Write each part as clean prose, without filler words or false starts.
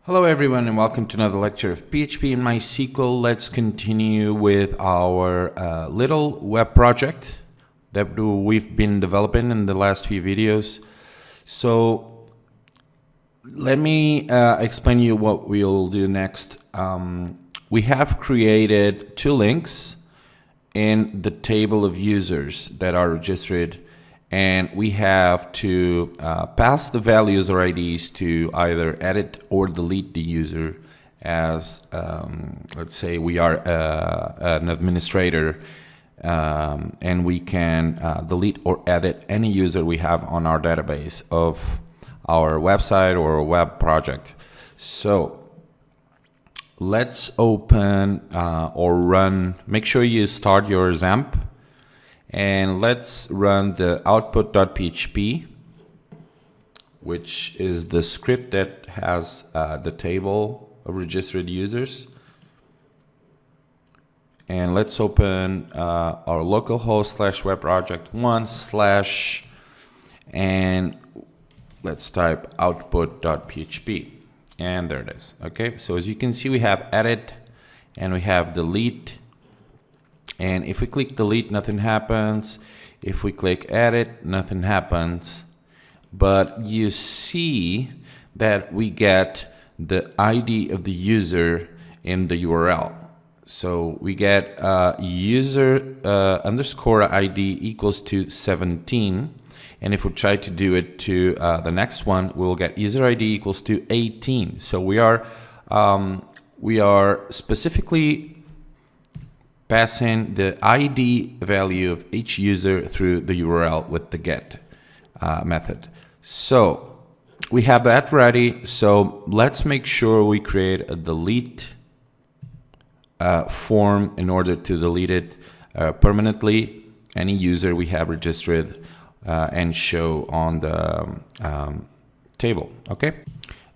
Hello everyone and welcome to another lecture of PHP and MySQL. Let's continue with our little web project that we've been developing in the last few videos. So let me explain you what we'll do next. We have created two links in the table of users that are registered, and we have to pass the values or IDs to either edit or delete the user as, let's say we are an administrator, and we can delete or edit any user we have on our database of our website or web project. So let's open or run, make sure you start your XAMPP. And let's run the output.php, which is the script that has the table of registered users. And let's open our localhost /web project 1/ and let's type output.php. And there it is. Okay, so as you can see, we have edit and we have delete. And if we click delete, nothing happens. If we click edit, nothing happens. But you see that we get the ID of the user in the URL. So we get user underscore ID equals to 17. And if we try to do it to the next one, we'll get user ID equals to 18. So we are specifically passing the ID value of each user through the URL with the get method. So we have that ready. So let's make sure we create a delete form in order to delete it permanently, any user we have registered and show on the table. Okay.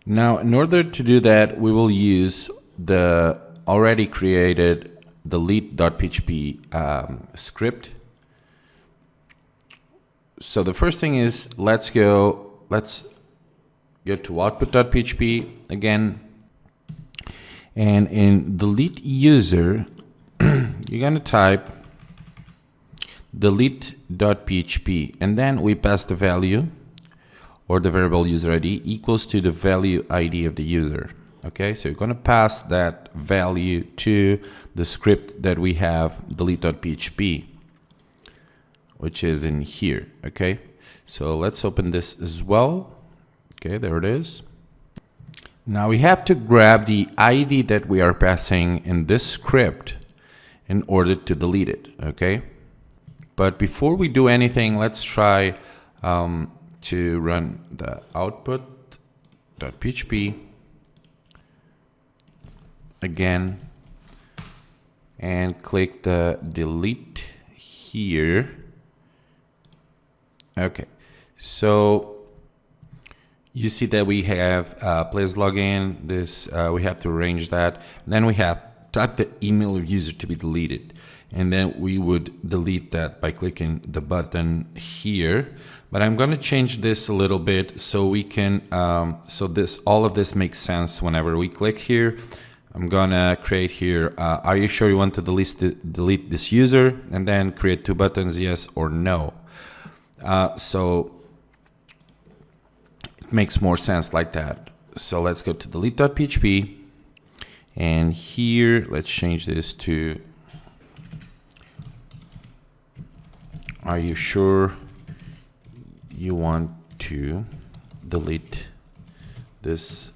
Now, in order to do that, we will use the already created delete.php script. So the first thing is let's go to output.php again, and in delete user you're going to type delete.php, and then we pass the value or the variable user ID equals to the value ID of the user. Okay, so you're going to pass that value to the script that we have, delete.php, which is in here. Okay, so let's open this as well. Okay, there it is. Now we have to grab the ID that we are passing in this script in order to delete it. Okay, but before we do anything, let's try to run the output.php again and click the delete here. Okay, so you see that we have please log in. This we have to arrange that. Then we have type the email of user to be deleted, and then we would delete that by clicking the button here. But I'm going to change this a little bit so we can so all of this makes sense whenever we click here. I'm gonna create here, are you sure you want to delete this user? And then create two buttons, yes or no. So it makes more sense like that. So let's go to delete.php, and here let's change this to, are you sure you want to delete this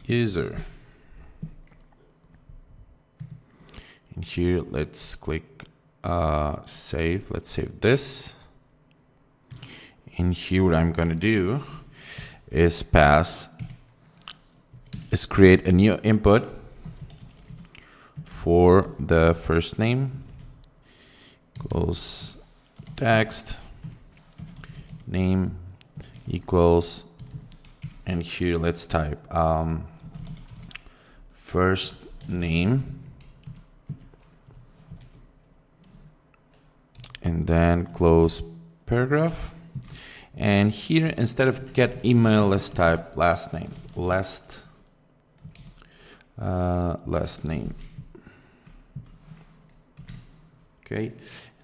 user? And here let's click save. Let's save this. And here what I'm going to do is create a new input for the first name equals text, name equals, and here let's type first name, and then close paragraph. And here, instead of get email, let's type last name, last last name. Okay,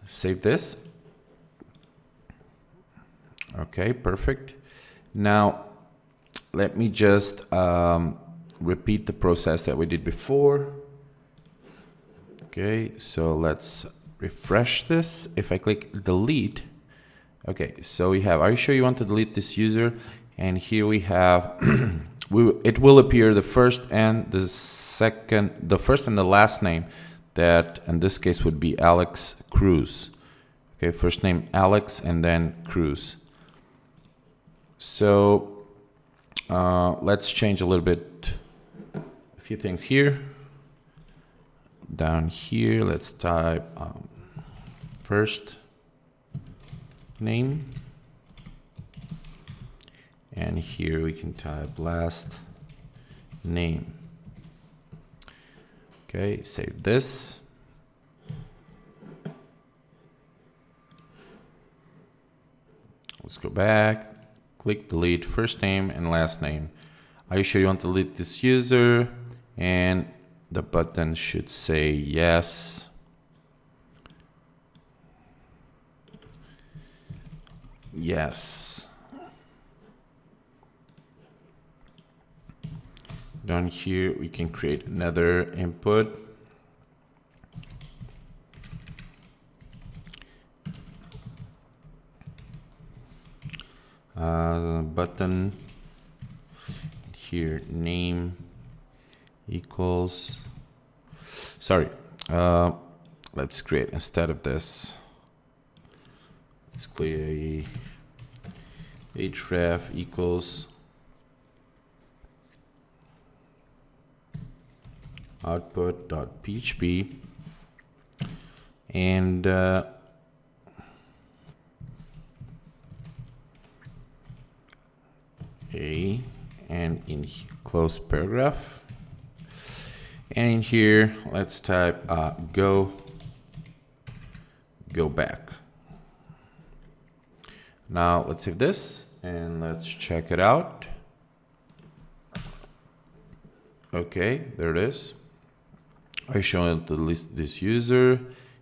save this. Okay, perfect. Now let me just repeat the process that we did before. Okay, so let's refresh this. If I click delete, okay, so we have, are you sure you want to delete this user? And here we have, it will appear the first and the last name, that in this case would be Alex Cruz. Okay, first name Alex and then Cruz. So let's change a little bit, a few things here. Down here, let's type first name, and here we can type last name. Okay, save this. Let's go back, click delete first name and last name. Are you sure you want to delete this user? And the button should say yes. Yes. Down here we can create another input. Button here, name equals, sorry, let's create, instead of this, let's create href equals output.php, and and in close paragraph, and in here let's type go back. Now let's save this and let's check it out. Okay, there it is. Are you showing the list this user?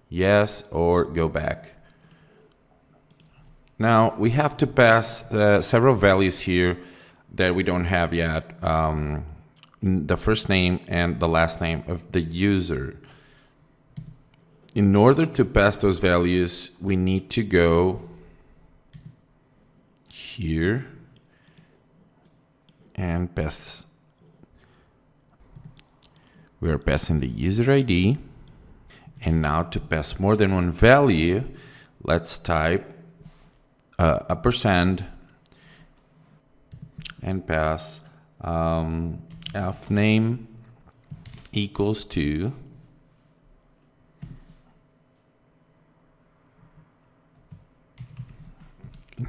Yes, or go back. Now we have to pass several values here that we don't have yet. The first name and the last name of the user. In order to pass those values, we need to go here and pass. We are passing the user ID. And now to pass more than one value, let's type a % and pass f name equals to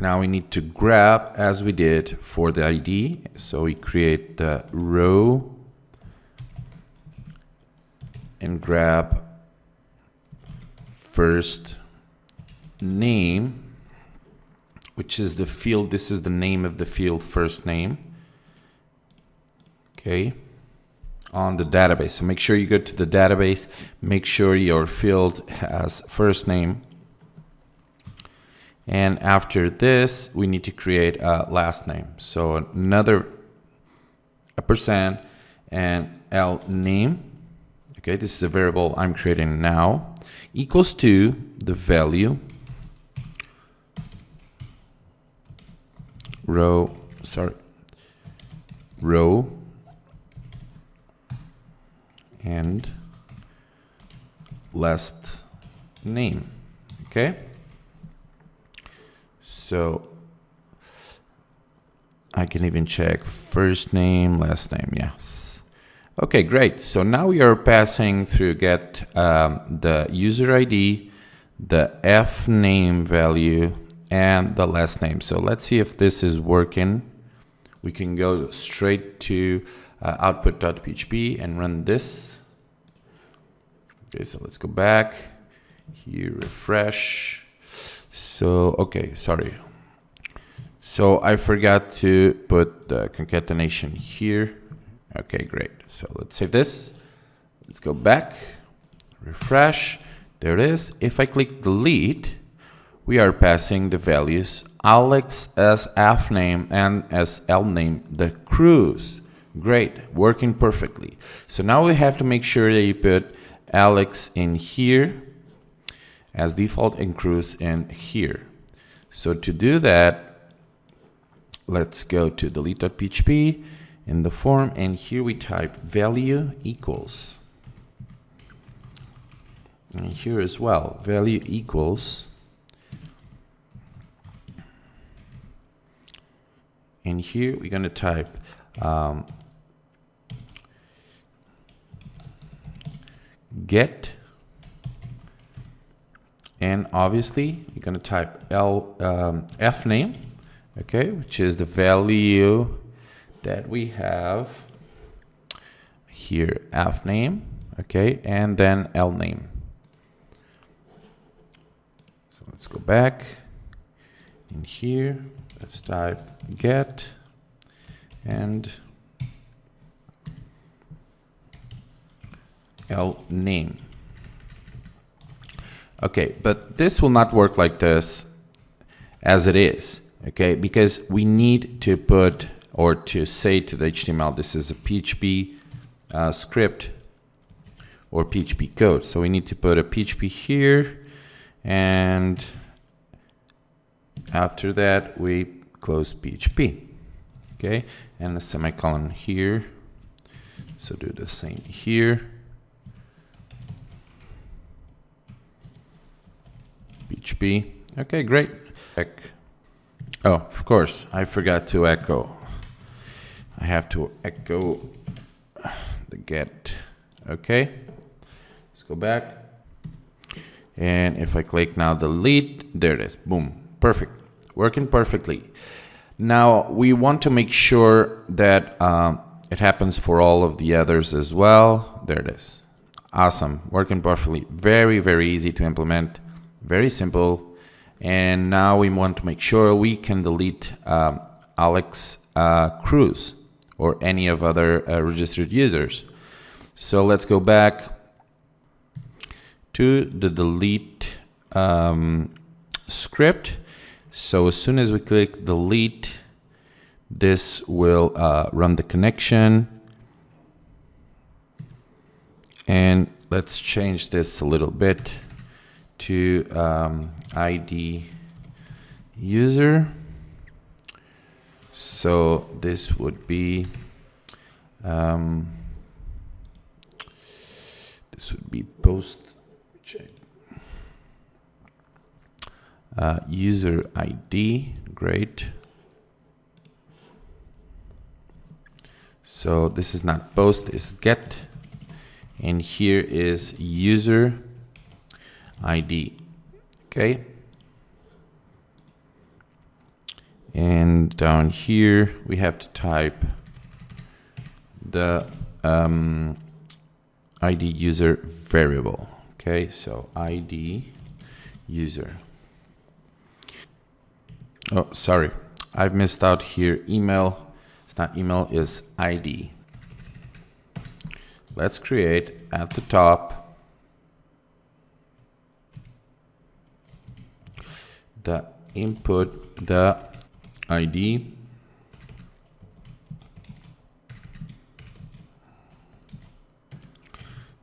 now we need to grab as we did for the ID, so we create the row and grab first name, which is the field. This is the name of the field, first name. Okay, on the database. So make sure you go to the database, make sure your field has first name. And after this, we need to create a last name. So another % and L name. Okay, this is a variable I'm creating now, equals to the value row and last name. Okay, so I can even check first name, last name. Yes. Okay, great. So now we are passing through get the user ID, the f name value, and the last name. So let's see if this is working. We can go straight to output.php and run this. Okay, so let's go back here, refresh. So, okay, sorry. So I forgot to put the concatenation here. Okay, great. So let's save this. Let's go back, refresh. There it is. If I click delete, we are passing the values Alex as F name and as L name the cruise. Great, working perfectly. So now we have to make sure that you put Alex in here as default and cruise in here. So to do that, let's go to delete.php in the form, and here we type value equals. And here as well, value equals. And here we're going to type get, and obviously you're going to type f name, okay, which is the value that we have here, f name, okay, and then L name. So let's go back in here, let's type get and L name. Okay, but this will not work like this as it is, okay, because we need to put or to say to the HTML this is a PHP script or PHP code. So we need to put a PHP here, and after that we close PHP, okay, and a semicolon here. So do the same here. PHP. Okay, great. Oh, of course, I forgot to echo. I have to echo the get. Okay, let's go back. And if I click now delete, there it is. Boom, perfect, working perfectly. Now we want to make sure that it happens for all of the others as well. There it is. Awesome, working perfectly. Very, very easy to implement. Very simple. And now we want to make sure we can delete Alex Cruz or any of other registered users. So let's go back to the delete script. So as soon as we click delete, this will run the connection. And let's change this a little bit to ID user. So this would be post user ID. Great. So this is not post, it's get, and here is user ID. Okay. And down here we have to type the ID user variable. Okay, so ID user. Oh, sorry, I've missed out here. Email. It's not email, it's ID. Let's create at the top the input, the ID,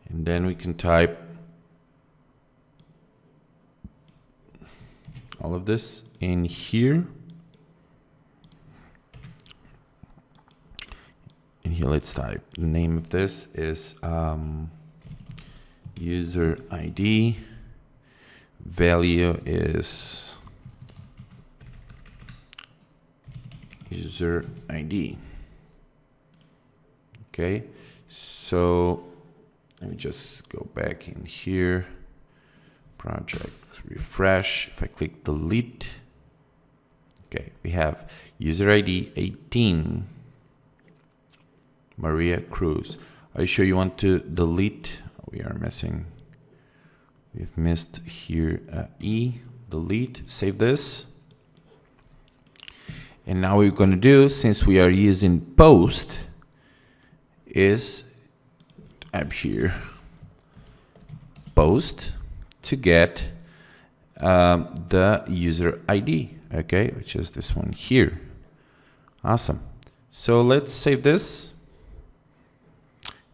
and then we can type all of this in here. And here let's type the name of this is user ID, value is user ID. Okay, so let me just go back in here, project, refresh. If I click delete, okay, we have user ID 18, Maria Cruz. Are you sure you want to delete? We are missing, we've missed here E, delete, save this. And now what we're going to do, since we are using post, is type here post to get the user ID, okay, which is this one here. Awesome. So let's save this.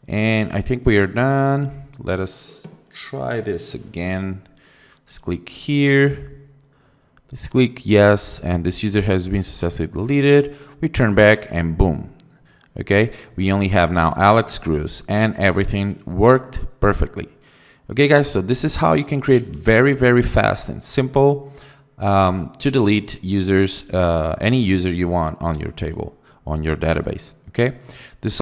And I think we are done. Let us try this again. Let's click here. Let's click yes, and this user has been successfully deleted. We turn back and boom. Okay, we only have now Alex Cruz and everything worked perfectly. Okay guys, so this is how you can create very, very fast and simple to delete users, any user you want on your table, on your database. Okay, this